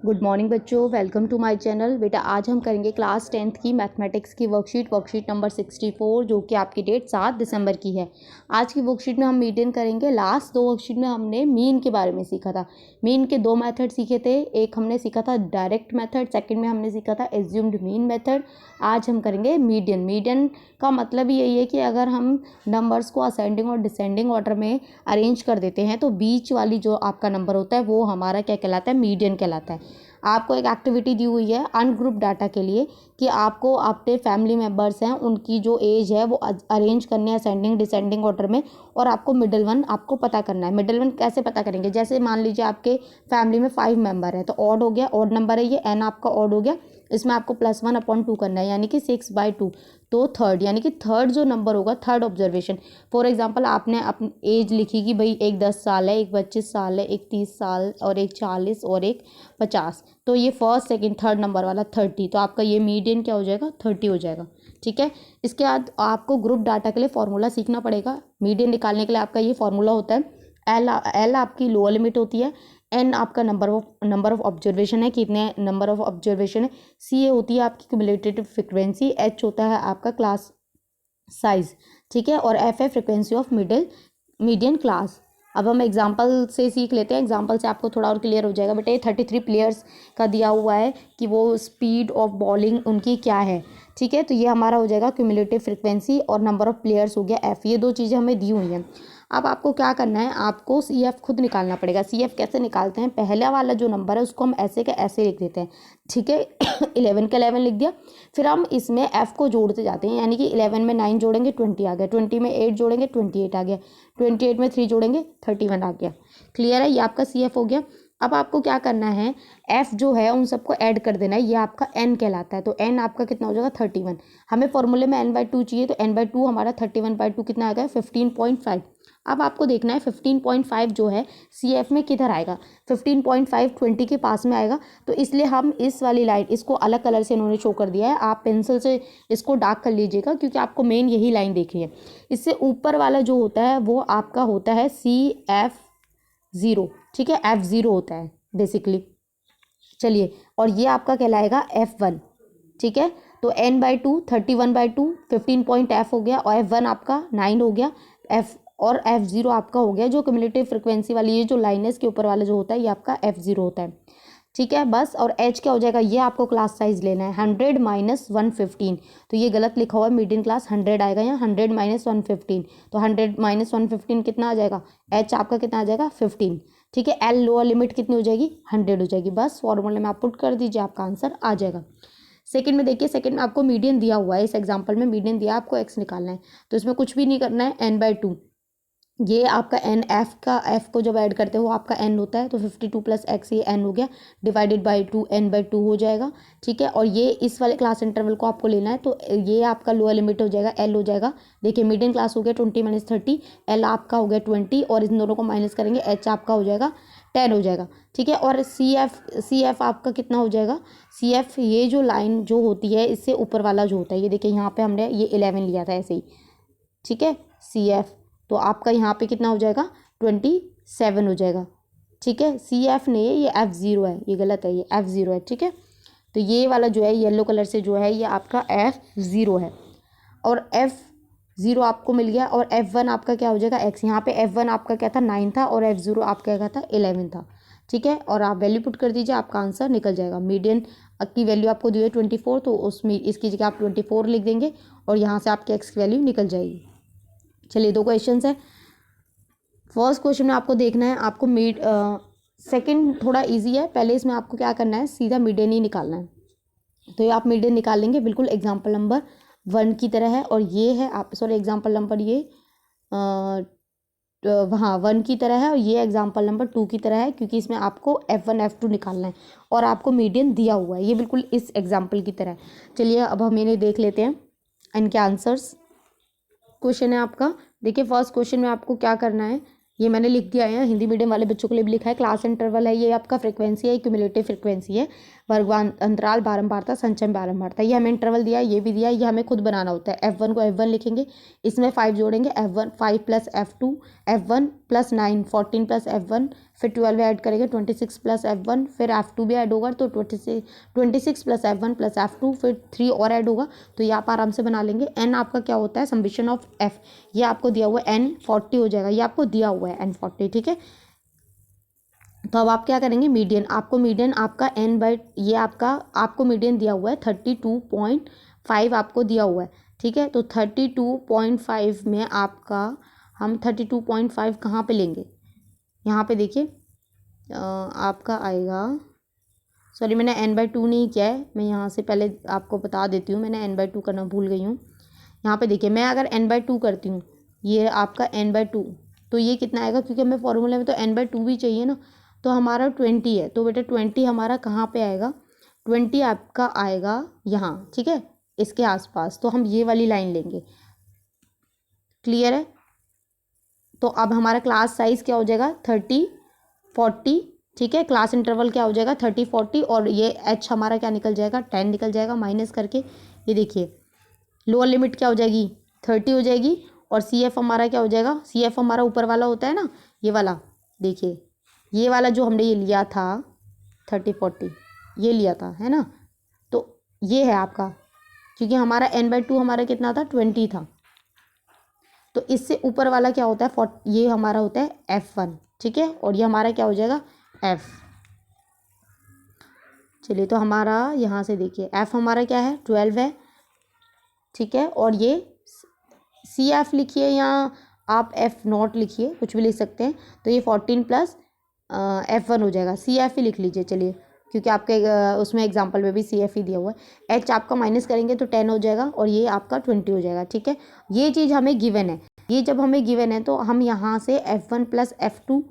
Good morning बच्चों, welcome to my channel. बेटा आज हम करेंगे क्लास 10th की मैथमेटिक्स की वर्कशीट नंबर 64 जो कि आपकी डेट 7 दिसंबर की है। आज की वर्कशीट में हम मीडियन करेंगे। लास्ट दो वर्कशीट में हमने मीन के बारे में सीखा था। मीन के दो मेथड सीखे थे, एक हमने सीखा था डायरेक्ट मेथड, सेकंड में हमने सीखा था एज्यूम्ड मीन मेथड। आज हम करेंगे मीडियन। मीडियन का मतलब यही है कि अगर हम नंबर्स को असेंडिंग और डिसेंडिंग ऑर्डर में अरेंज कर देते हैं तो बीच वाली जो आपका नंबर होता है वो हमारा क्या कहलाता है, मीडियन कहलाता है। आपको एक एक्टिविटी दी हुई है अनग्रुप डाटा के लिए कि आपको अपने फैमिली मेम्बर्स हैं उनकी जो एज है वो अरेंज करनी है असेंडिंग डिसेंडिंग ऑर्डर में, और आपको मिडिल वन आपको पता करना है। मिडिल वन कैसे पता करेंगे, जैसे मान लीजिए आपके फैमिली में 5 मेंबर हैं तो ऑड हो गया, ऑड नंबर है ये, एन आपका ऑड हो गया, इसमें आपको +1/2 करना है यानी कि 6/2। तो थर्ड यानी कि थर्ड जो नंबर होगा, थर्ड ऑब्जर्वेशन। फॉर एग्जांपल आपने अपनी एज लिखी कि भाई एक 10 साल है, एक 25 साल है, एक 30 साल और एक 40 और एक 50। तो ये फर्स्ट सेकंड थर्ड नंबर वाला 30, तो आपका ये मीडियन क्या हो जाएगा, 30 हो जाएगा। ठीक है, इसके बाद आपको ग्रुप डाटा के लिए फॉर्मूला सीखना पड़ेगा। मीडियन निकालने के लिए आपका ये फॉर्मूला होता है, एल आपकी लोअर लिमिट होती है, एन आपका नंबर ऑफ ऑब्जर्वेशन है, कितने नंबर ऑफ ऑब्जर्वेशन है, सी ए होती है आपकी क्यूमुलेटिव फ्रिक्वेंसी, एच होता है आपका क्लास साइज। ठीक है, और एफ है फ्रिक्वेंसी ऑफ मीडियन क्लास। अब हम एग्जाम्पल से सीख लेते हैं, एग्जाम्पल से आपको थोड़ा और क्लियर हो जाएगा। बेटा ये 33 प्लेयर्स का दिया हुआ है कि वो स्पीड ऑफ बॉलिंग उनकी क्या है। ठीक है, तो ये हमारा हो जाएगा क्यूमुलेटिव फ्रिक्वेंसी, और नंबर ऑफ प्लेयर्स हो गया एफ। ये दो चीज़ें हमें दी हुई हैं। अब आपको क्या करना है, आपको सी एफ खुद निकालना पड़ेगा। सी एफ कैसे निकालते हैं, पहला वाला जो नंबर है उसको हम ऐसे का ऐसे लिख देते हैं। ठीक है 11 का 11 लिख दिया, फिर हम इसमें एफ को जोड़ते जाते हैं, यानी कि 11 में 9 जोड़ेंगे 20 आ गया, 20 में 8 जोड़ेंगे 28 आ गया, 28 में 3 जोड़ेंगे 31 आ गया। क्लियर है, ये आपका सी एफ हो गया। अब आपको क्या करना है, एफ जो है उन सबको ऐड कर देना है, ये आपका एन कहलाता है। तो एन आपका कितना हो जाएगा, 31। हमें फॉर्मूले में n/2 चाहिए, तो n/2 हमारा 31/2 कितना आ गया, 15.5। अब आपको देखना है 15.5 जो है सी एफ में किधर आएगा, 15.5 20 के पास में आएगा। तो इसलिए हम इस वाली लाइन, इसको अलग कलर से इन्होंने शो कर दिया है, आप पेंसिल से इसको डार्क कर लीजिएगा क्योंकि आपको मेन यही लाइन देखनी है। इससे ऊपर वाला जो होता है वो आपका होता है CF0। ठीक है, F0 होता है बेसिकली। चलिए, और ये आपका कहलाएगा F1। ठीक है, तो n/2 31/2 15.f हो गया, और F1 आपका 9 हो गया, F और F0 आपका हो गया जो क्यूमुलेटिव फ्रिक्वेंसी वाली ये जो लाइन है इसके ऊपर वाला जो होता है ये आपका F0 होता है। ठीक है, बस। और H क्या हो जाएगा, ये आपको क्लास साइज लेना है 100 - 115। तो ये गलत लिखा हुआ है, मीडियन क्लास 100 आएगा यहाँ, 100 - 115। तो 100 - 115 कितना आ जाएगा, H आपका कितना आ जाएगा, 15। ठीक है, L लोअर लिमिट कितनी हो जाएगी, 100 हो जाएगी। बस फॉर्मूले में आप पुट कर दीजिए, आपका आंसर आ जाएगा। सेकंड में देखिए, सेकंड में आपको मीडियन दिया हुआ है, इस एग्जांपल में मीडियन दिया, आपको एक्स निकालना है। तो इसमें कुछ भी नहीं करना है, n/2 ये आपका एन, एफ का एफ को जब ऐड करते हो आपका एन होता है, तो 52 + x ये एन हो गया, डिवाइडेड बाई 2 n/2 हो जाएगा। ठीक है, और ये इस वाले क्लास इंटरवल को आपको लेना है, तो ये आपका लोअर लिमिट हो जाएगा, एल हो जाएगा। देखिए मीडियन क्लास हो गया 20 - 30, एल आपका हो गया 20, और इन दोनों को माइनस करेंगे, एच आपका हो जाएगा 10 हो जाएगा। ठीक है, और सी एफ आपका कितना हो जाएगा, सी एफ ये जो लाइन जो होती है इससे ऊपर वाला जो होता है, ये देखिए यहाँ पे हमने ये 11 लिया था ऐसे ही। ठीक है, सी एफ तो आपका यहाँ पे कितना हो जाएगा, 27 हो जाएगा। ठीक है, सी एफ नहीं है, ये F0 है, ये गलत है, ये F0 है। ठीक है, तो ये वाला जो है येलो कलर से जो है ये आपका F0 है, और F0 आपको मिल गया, और F1 आपका क्या हो जाएगा, x। यहाँ पे F1 आपका क्या था, 9 था, और F0 आपका क्या था, 11 था। ठीक है, और आप वैल्यू पुट कर दीजिए, आपका आंसर निकल जाएगा। मीडियन की वैल्यू आपको दी है 24, तो उसमें इसकी जगह आप 24 लिख देंगे, और यहाँ से आपकी x की वैल्यू निकल जाएगी। चलिए, दो क्वेश्चन है। फर्स्ट क्वेश्चन में आपको देखना है, आपको सेकंड थोड़ा इजी है, पहले इसमें आपको क्या करना है, सीधा मीडियन ही निकालना है। तो ये आप मीडियन निकाल लेंगे, बिल्कुल एग्जाम्पल नंबर 1 की तरह है, और ये है आप एग्जाम्पल नंबर ये हाँ 1 की तरह है, और ये एग्जाम्पल नंबर 2 की तरह है, क्योंकि इसमें आपको F1 F2 निकालना है, और आपको मीडियन दिया हुआ है, ये बिल्कुल इस एग्जाम्पल की तरह है। चलिए अब हम इन्हें देख लेते हैं, इनके आंसर्स। क्वेश्चन है आपका, देखिए फर्स्ट क्वेश्चन में आपको क्या करना है, ये मैंने लिख दिया है, हिंदी मीडियम वाले बच्चों के लिए भी लिखा है। क्लास इंटरवल है, ये आपका फ्रीक्वेंसी है, क्यूमुलेटिव फ्रीक्वेंसी है, वर्गवान अंतराल बारंबारता, संचय बारंबारता। ये हमें इंटरवल दिया है, ये भी दिया है, ये हमें खुद बनाना होता है। F1 को F1 लिखेंगे, इसमें 5 जोड़ेंगे, F1 5 + F2 F1 + 9 14 + F1 फिर 12 ऐड करेंगे 26 प्लस F1, फिर F2 भी ऐड होगा तो 26 प्लस F1 प्लस F2, फिर 3 और ऐड होगा। तो ये आप आराम से बना लेंगे। n आपका क्या होता है, समिशन ऑफ f, ये आपको दिया हुआ है n 40 हो जाएगा, ये आपको दिया हुआ है n 40, ठीक है। तो अब आप क्या करेंगे, मीडियन, आपको मीडियन आपका n बाई, ये आपको मीडियन दिया हुआ है 32.5 आपको दिया हुआ है, ठीक है। तो 32.5 में आपका हम 32.5 कहाँ पे लेंगे, यहाँ पे देखिए आपका आएगा, सॉरी मैंने n/2 नहीं किया है, मैं यहाँ से पहले आपको बता देती हूँ, मैंने n/2 करना भूल गई हूँ। यहाँ पे देखिए मैं अगर n/2 करती हूँ, ये आपका n/2, तो ये कितना आएगा, क्योंकि हमें फॉर्मूले में तो n/2 भी चाहिए ना, तो हमारा 20 है, तो बेटा 20 हमारा कहाँ पे आएगा, 20 आपका आएगा यहाँ, ठीक है, इसके आसपास। तो हम ये वाली लाइन लेंगे, क्लियर है। तो अब हमारा क्लास साइज क्या हो जाएगा, 30-40, ठीक है। क्लास इंटरवल क्या हो जाएगा, 30-40, और ये h हमारा क्या निकल जाएगा, 10 निकल जाएगा माइनस करके। ये देखिए लोअर लिमिट क्या हो जाएगी, 30 हो जाएगी, और CF हमारा क्या हो जाएगा, CF हमारा ऊपर वाला होता है ना, ये वाला, देखिए ये वाला जो हमने ये लिया था 30-40, ये लिया था, है ना, तो ये है आपका, क्योंकि हमारा n/2 हमारा कितना था, 20 था, तो इससे ऊपर वाला क्या होता है, 40, ये हमारा होता है F1, ठीक है, और ये हमारा क्या हो जाएगा, F। चलिए तो हमारा यहाँ से देखिए F हमारा क्या है, 12 है, ठीक है, और ये CF लिखिए या आप F0 लिखिए, कुछ भी लिख सकते हैं। तो ये 14 प्लस F1 हो जाएगा, CF ही लिख लीजिए, चलिए, क्योंकि आपके उसमें एग्जाम्पल में भी CF ही दिया हुआ है। H आपका माइनस करेंगे तो 10 हो जाएगा, और ये आपका 20 हो जाएगा, ठीक है। ये चीज़ हमें गिवन है, ये जब हमें गिवन है तो हम यहाँ से F1 प्लस F2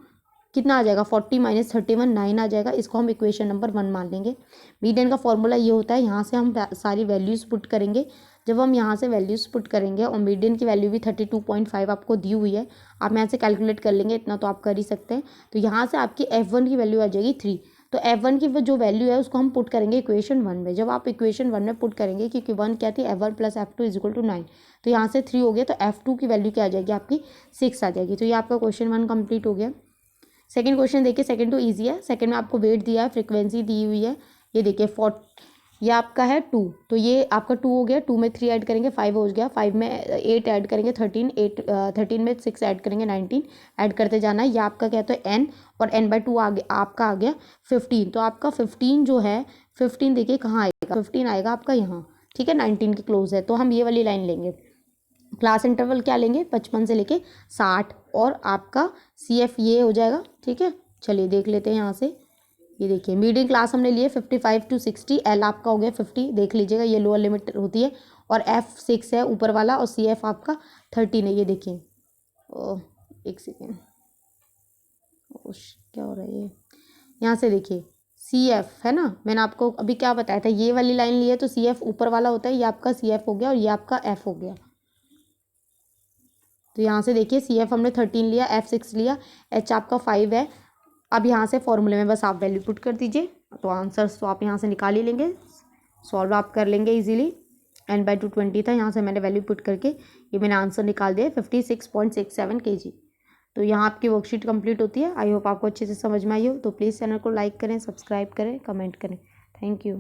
कितना आ जाएगा, 40 माइनस 31, 9 आ जाएगा, इसको हम इक्वेशन नंबर 1 मान लेंगे। मीडियन का फॉर्मूला ये होता है, यहाँ से हम सारी वैल्यूज़ पुट करेंगे। जब हम यहाँ से वैल्यूज़ पुट करेंगे, और मीडियन की वैल्यू भी 32.5 आपको दी हुई है, आप यहाँ से कैलकुलेट कर लेंगे, इतना तो आप कर ही सकते हैं। तो यहाँ से आपकी F1 की वैल्यू आ जाएगी 3, तो F1 की जो वैल्यू है उसको हम पुट करेंगे इक्वेशन 1 में। जब आप इक्वेशन 1 में पुट करेंगे, क्योंकि 1 क्या थी, F1 plus F2 equal to 9, तो यहाँ से 3 हो गया, तो F2 की वैल्यू क्या आ जाएगी आपकी, 6 आ जाएगी। तो ये आपका क्वेश्चन 1 कंप्लीट हो गया। सेकंड क्वेश्चन देखिए, सेकंड तो इजी है, सेकंड में आपको वेट दिया है, फ्रीक्वेंसी दी हुई है, ये देखिए ये आपका है 2, तो ये आपका 2 हो गया, 2 में 3 ऐड करेंगे 5 हो गया, 5 में 8 ऐड करेंगे 13, 13 में 6 ऐड करेंगे 19, ऐड करते जाना है। ये आपका क्या, तो n, और n/2 आपका आ गया 15, तो आपका 15 जो है, 15 देखिए कहाँ आएगा, 15 आएगा आपका यहाँ, ठीक है, 19 के क्लोज है, तो हम ये वाली लाइन लेंगे। क्लास इंटरवल क्या लेंगे, 55 से लेके 60, और आपका CF ये हो जाएगा, ठीक है। चलिए देख लेते हैं यहाँ से, ये देखिए मीडियम क्लास हमने लिए 55 to 60, L आपका हो गया 50, देख लीजिएगा ये लोअर लिमिट होती है, और F 6 है ऊपर वाला, और CF आपका 13 है, ये देखिए, एक सेकेंड, क्या हो रहा है ये, यहाँ से देखिए CF है ना, मैंने आपको अभी क्या बताया था, ये वाली लाइन ली है तो CF ऊपर वाला होता है, ये आपका CF हो गया, और ये आपका F हो गया। तो यहाँ से देखिए CF हमने 13 लिया, F 6 लिया, H आपका 5 है। अब यहाँ से फॉर्मूले में बस आप वैल्यू पुट कर दीजिए, तो आंसर्स तो आप यहाँ से निकाल ही लेंगे, सॉल्व आप कर लेंगे इजीली। n/2 20 था, यहाँ से मैंने वैल्यू पुट करके ये मैंने आंसर निकाल दिया 56.67 kg। तो यहाँ आपकी वर्कशीट कंप्लीट होती है। आई होप आपको अच्छे से समझ में आई हो। तो प्लीज़ चैनल को लाइक करें, सब्सक्राइब करें, कमेंट करें। Thank you.